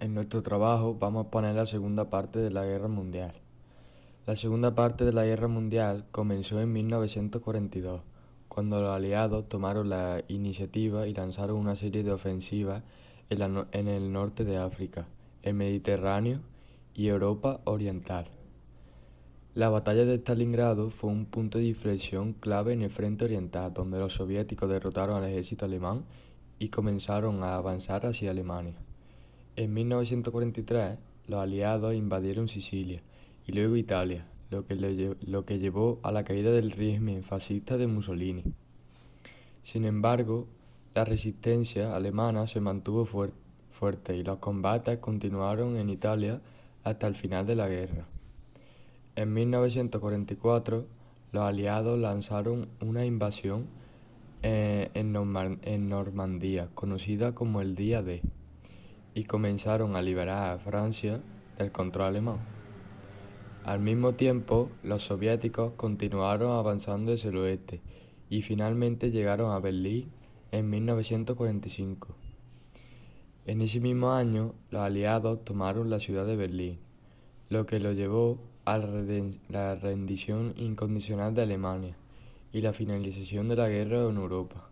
En nuestro trabajo vamos a poner la segunda parte de la Guerra Mundial. La segunda parte de la Guerra Mundial comenzó en 1942, cuando los aliados tomaron la iniciativa y lanzaron una serie de ofensivas en el norte de África, el Mediterráneo y Europa Oriental. La batalla de Stalingrado fue un punto de inflexión clave en el frente oriental, donde los soviéticos derrotaron al ejército alemán y comenzaron a avanzar hacia Alemania. En 1943, los aliados invadieron Sicilia y luego Italia, lo que llevó a la caída del régimen fascista de Mussolini. Sin embargo, la resistencia alemana se mantuvo fuerte y los combates continuaron en Italia hasta el final de la guerra. En 1944, los aliados lanzaron una invasión en Normandía, conocida como el Día D, y comenzaron a liberar a Francia del control alemán. Al mismo tiempo, los soviéticos continuaron avanzando hacia el oeste y finalmente llegaron a Berlín en 1945. En ese mismo año, los aliados tomaron la ciudad de Berlín, lo que lo llevó a la rendición incondicional de Alemania y la finalización de la guerra en Europa.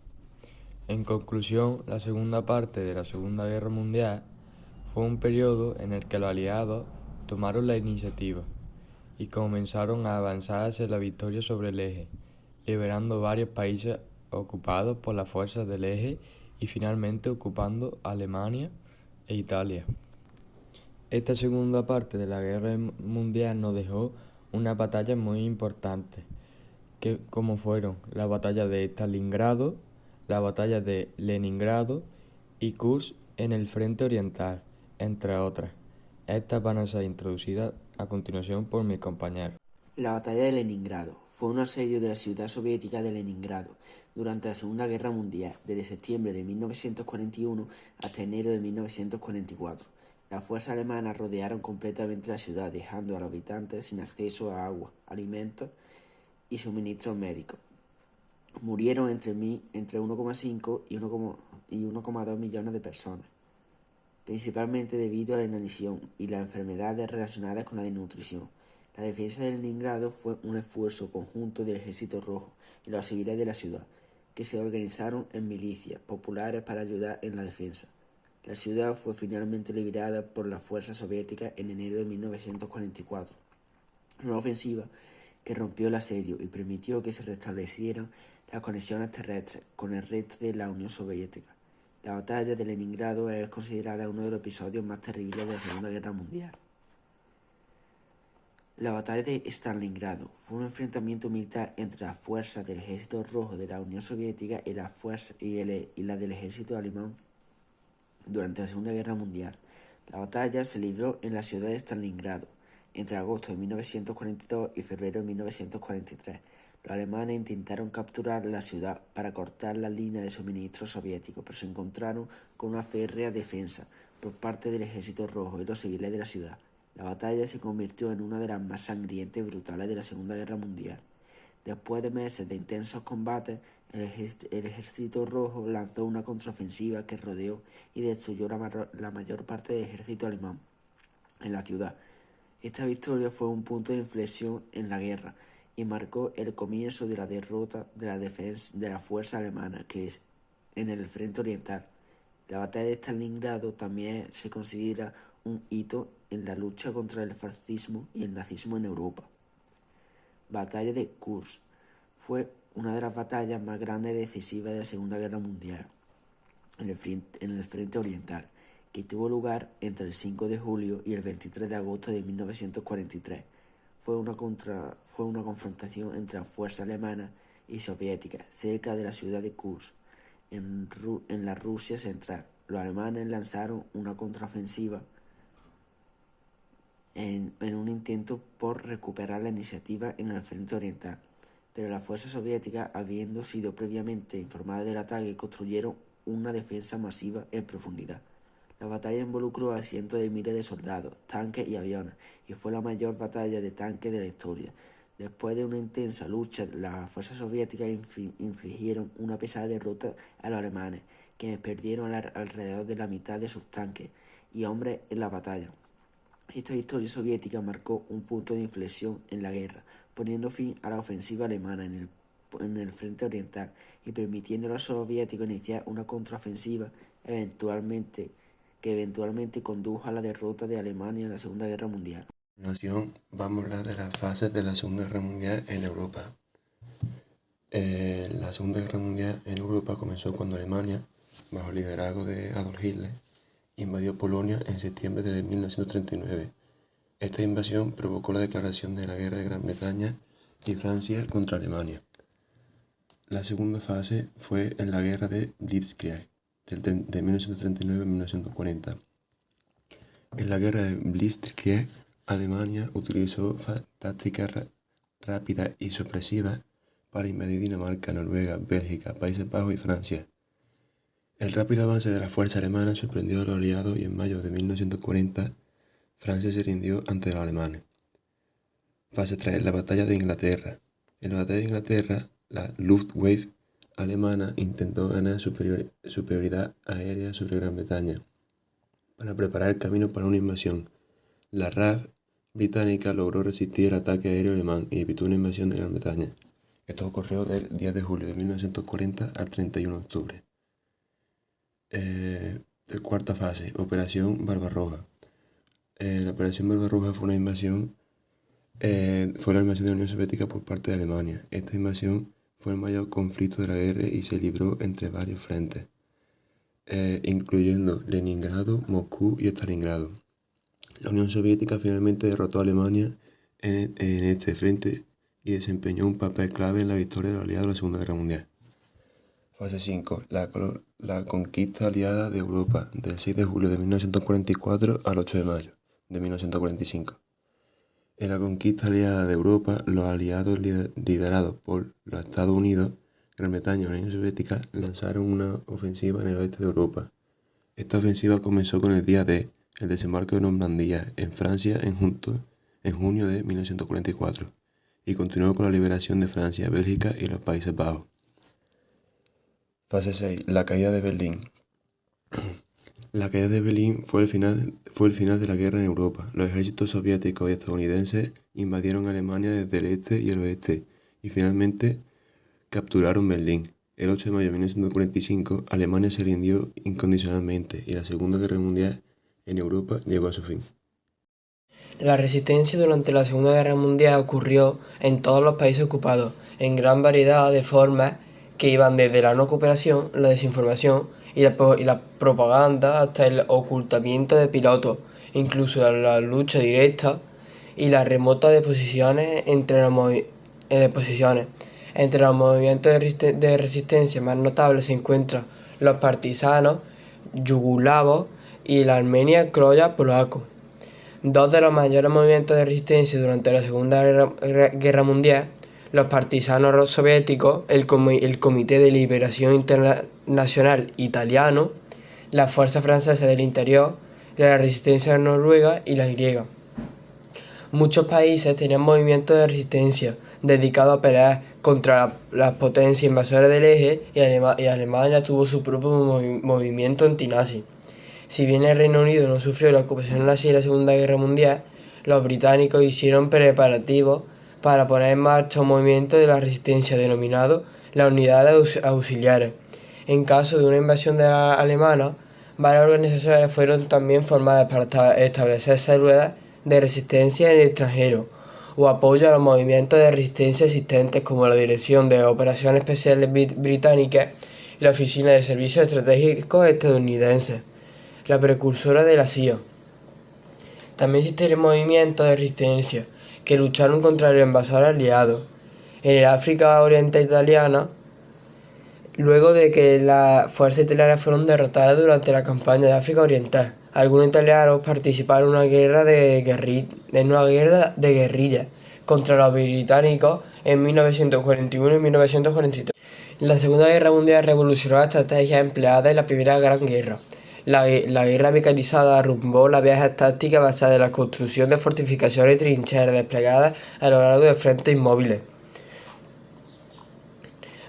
En conclusión, la segunda parte de la Segunda Guerra Mundial fue un periodo en el que los aliados tomaron la iniciativa y comenzaron a avanzar hacia la victoria sobre el eje, liberando varios países ocupados por las fuerzas del eje y finalmente ocupando Alemania e Italia. Esta segunda parte de la Guerra Mundial nos dejó unas batallas muy importantes, como fueron la batalla de Stalingrado, la batalla de Leningrado y Kursk en el frente oriental, entre otras. Estas van a ser introducidas a continuación por mi compañero. La batalla de Leningrado fue un asedio de la ciudad soviética de Leningrado durante la Segunda Guerra Mundial, desde septiembre de 1941 hasta enero de 1944. Las fuerzas alemanas rodearon completamente la ciudad, dejando a los habitantes sin acceso a agua, alimentos y suministros médicos. Murieron entre 1,5 y 1,2 millones de personas, principalmente debido a la inanición y las enfermedades relacionadas con la desnutrición. La defensa de Leningrado fue un esfuerzo conjunto del Ejército Rojo y los civiles de la ciudad, que se organizaron en milicias populares para ayudar en la defensa. La ciudad fue finalmente liberada por las fuerzas soviéticas en enero de 1944, una ofensiva que rompió el asedio y permitió que se restablecieran las conexiones terrestres con el resto de la Unión Soviética. La batalla de Leningrado es considerada uno de los episodios más terribles de la Segunda Guerra Mundial. La batalla de Stalingrado fue un enfrentamiento militar entre las fuerzas del Ejército Rojo de la Unión Soviética y las del Ejército Alemán durante la Segunda Guerra Mundial. La batalla se libró en la ciudad de Stalingrado entre agosto de 1942 y febrero de 1943. Los alemanes intentaron capturar la ciudad para cortar la línea de suministro soviético, pero se encontraron con una férrea defensa por parte del Ejército Rojo y los civiles de la ciudad. La batalla se convirtió en una de las más sangrientas y brutales de la Segunda Guerra Mundial. Después de meses de intensos combates, el Ejército Rojo lanzó una contraofensiva que rodeó y destruyó la mayor parte del ejército alemán en la ciudad. Esta victoria fue un punto de inflexión en la guerra y marcó el comienzo de la derrota de la fuerza alemana en el frente oriental. La batalla de Stalingrado también se considera un hito en la lucha contra el fascismo y el nazismo en Europa. Batalla de Kursk fue una de las batallas más grandes y decisivas de la Segunda Guerra Mundial en el frente oriental, que tuvo lugar entre el 5 de julio y el 23 de agosto de 1943. Fue una confrontación entre las fuerzas alemanas y soviéticas cerca de la ciudad de Kursk, en la Rusia central. Los alemanes lanzaron una contraofensiva en un intento por recuperar la iniciativa en el frente oriental, pero las fuerzas soviéticas, habiendo sido previamente informadas del ataque, construyeron una defensa masiva en profundidad. La batalla involucró a cientos de miles de soldados, tanques y aviones, y fue la mayor batalla de tanques de la historia. Después de una intensa lucha, las fuerzas soviéticas infligieron una pesada derrota a los alemanes quienes perdieron alrededor de la mitad de sus tanques y hombres en la batalla. Esta victoria soviética marcó un punto de inflexión en la guerra, poniendo fin a la ofensiva alemana en el frente oriental y permitiendo a los soviéticos iniciar una contraofensiva que eventualmente condujo a la derrota de Alemania en la Segunda Guerra Mundial. A continuación vamos a hablar de las fases de la Segunda Guerra Mundial en Europa. La Segunda Guerra Mundial en Europa comenzó cuando Alemania, bajo el liderazgo de Adolf Hitler, invadió Polonia en septiembre de 1939. Esta invasión provocó la declaración de la guerra de Gran Bretaña y Francia contra Alemania. La segunda fase fue en la guerra de Blitzkrieg, de 1939 a 1940. En la guerra de Blitzkrieg, Alemania utilizó tácticas rápidas y sorpresivas para invadir Dinamarca, Noruega, Bélgica, Países Bajos y Francia. El rápido avance de la fuerza alemana sorprendió a los aliados y en mayo de 1940 Francia se rindió ante los alemanes. Fase 3. La batalla de Inglaterra. En la batalla de Inglaterra, la Luftwaffe alemana intentó ganar superioridad aérea sobre Gran Bretaña para preparar el camino para una invasión. La RAF británica logró resistir el ataque aéreo alemán y evitó una invasión de Gran Bretaña. Esto ocurrió del 10 de julio de 1940 al 31 de octubre. Cuarta fase, Operación Barbarroja. La Operación Barbarroja fue la invasión de la Unión Soviética por parte de Alemania. Esta invasión fue el mayor conflicto de la guerra y se libró entre varios frentes, incluyendo Leningrado, Moscú y Stalingrado. La Unión Soviética finalmente derrotó a Alemania en este frente y desempeñó un papel clave en la victoria de los aliados en la Segunda Guerra Mundial. Fase 5. La conquista aliada de Europa, del 6 de julio de 1944 al 8 de mayo de 1945. En la conquista aliada de Europa, los aliados liderados por los Estados Unidos, Gran Bretaña y la Unión Soviética lanzaron una ofensiva en el oeste de Europa. Esta ofensiva comenzó con el día D, el desembarco de Normandía, en Francia, en junio de 1944, y continuó con la liberación de Francia, Bélgica y los Países Bajos. Fase 6. La caída de Berlín. La caída de Berlín fue el final de la guerra en Europa. Los ejércitos soviéticos y estadounidenses invadieron Alemania desde el este y el oeste y finalmente capturaron Berlín. El 8 de mayo de 1945, Alemania se rindió incondicionalmente y la Segunda Guerra Mundial en Europa llegó a su fin. La resistencia durante la Segunda Guerra Mundial ocurrió en todos los países ocupados, en gran variedad de formas que iban desde la no cooperación, la desinformación y la propaganda hasta el ocultamiento de pilotos, incluso la lucha directa y la remota de posiciones entre los movimientos de resistencia más notables se encuentran los partisanos yugoslavos y la Armenia Croya polaco. Dos de los mayores movimientos de resistencia durante la Segunda Guerra Mundial, los partisanos soviéticos, el Comité de Liberación Internacional italiano, las fuerzas francesas del interior, la resistencia noruega y la griega. Muchos países tenían movimientos de resistencia dedicados a pelear contra las potencias invasoras del eje y Alemania tuvo su propio movimiento antinazi. Si bien el Reino Unido no sufrió la ocupación nazi en la Segunda Guerra Mundial, los británicos hicieron preparativos para poner en marcha un movimiento de la resistencia denominado las Unidades Auxiliares. En caso de una invasión alemana, varias organizaciones fueron también formadas para establecer células de resistencia en el extranjero o apoyo a los movimientos de resistencia existentes como la Dirección de Operaciones Especiales Británicas y la Oficina de Servicios Estratégicos Estadounidenses, la precursora de la CIA. También existen movimientos de resistencia que lucharon contra los invasores aliados en el África Oriental italiana, luego de que las fuerzas italianas fueron derrotadas durante la campaña de África Oriental. Algunos italianos participaron en una guerra de guerrilla contra los británicos en 1941 y 1943. La Segunda Guerra Mundial revolucionó las estrategias empleadas en la Primera Gran Guerra. La guerra mecanizada arrumbó las viejas tácticas basadas en la construcción de fortificaciones y trincheras desplegadas a lo largo de frentes inmóviles.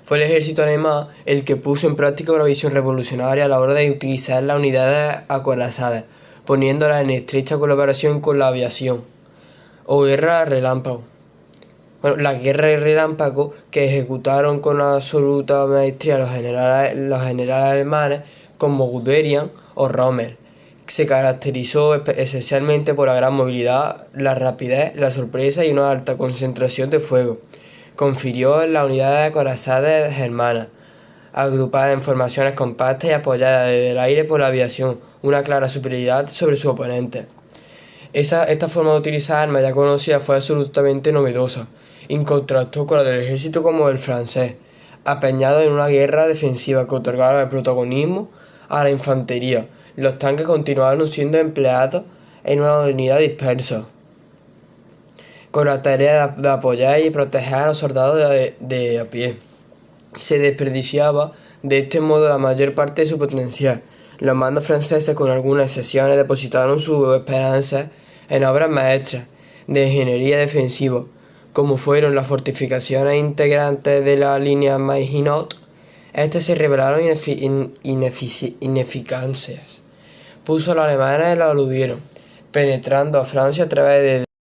Fue el ejército alemán el que puso en práctica una visión revolucionaria a la hora de utilizar las unidades acorazadas, poniéndolas en estrecha colaboración con la aviación, o guerra relámpago. La guerra relámpago que ejecutaron con absoluta maestría los generales alemanes como Guderian o Rommel. Se caracterizó esencialmente por la gran movilidad, la rapidez, la sorpresa y una alta concentración de fuego. Confirió en las unidades acorazadas germanas, agrupadas en formaciones compactas y apoyadas desde el aire por la aviación, una clara superioridad sobre sus oponentes. Esta forma de utilizar armas ya conocida fue absolutamente novedosa, en contrasto con la del ejército como el francés, apañado en una guerra defensiva que otorgaba el protagonismo a la infantería. Los tanques continuaron siendo empleados en una unidad dispersa, con la tarea de apoyar y proteger a los soldados de a pie. Se desperdiciaba de este modo la mayor parte de su potencial. Los mandos franceses, con algunas excepciones, depositaron sus esperanzas en obras maestras de ingeniería defensiva, como fueron las fortificaciones integrantes de la línea Maginot. Estas se revelaron ineficaces. Puso a los alemanes y los eludieron, penetrando a Francia a través de